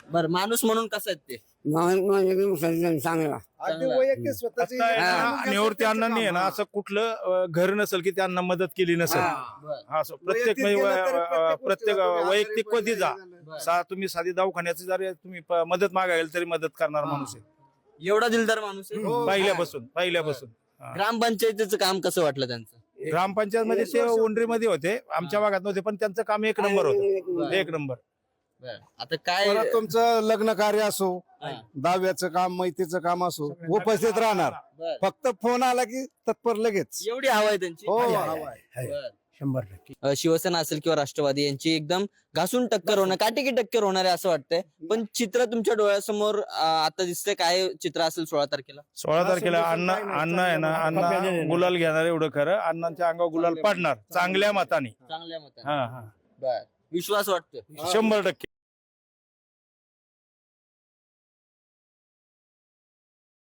बर माणूस म्हणून कसं आहेत ते? चांगला अगदी वैयक्तिक स्वतःची निवृत्ती अण्णांनी आहे ना असं कुठलं घर नसेल की त्यांना मदत केली नसेल. बर हा, असं प्रत्येक वैयक्तिक गेलं तरी प्रत्येक प्रत्येक गोष्टीला वैयक्तिक तुम्ही कधी जा बर. तुम्ही साधी दवाखान्याची जरी तुम्ही मदत मागायला तरी मदत करणार माणूस आहे एवढा दिलदार माणूस आहे. पहिल्यापासून हा. ग्रामपंचायतीचं काम कसं वाटलं त्यांचं? ग्रामपंचायत मध्ये ते ओंडरीमध्ये होते, आमच्या भागात नव्हते, पण त्यांचं काम एक नंबर होतं, एक नंबर. बर आता काय परत तुमचं लग्न कार्य असो, हा. दहाव्याचं काम, मैतीचं काम असो, उपस्थित राहणार. बर. फक्त फोन आला की तत्पर लगेच. एवढी हवा आहे त्यांची? हो बर. 100%. शिवसेना असेल किंवा राष्ट्रवादी यांची एकदम घासून टक्कर होणार, काटेकी टक्कर होणार आहे असं वाटतंय. पण चित्र तुमच्या डोळ्यासमोर आता दिसतंय. काय चित्र असेल 16 तारखेला? 16 तारखेला अण्णा आहे ना, अण्णा गुलाल घेणार एवढं खरं. अण्णांच्या अंगावर गुलाल पडणार चांगल्या मताने. चांगल्या मताने. हा हा बर विश्वास वाटतोय? 100%.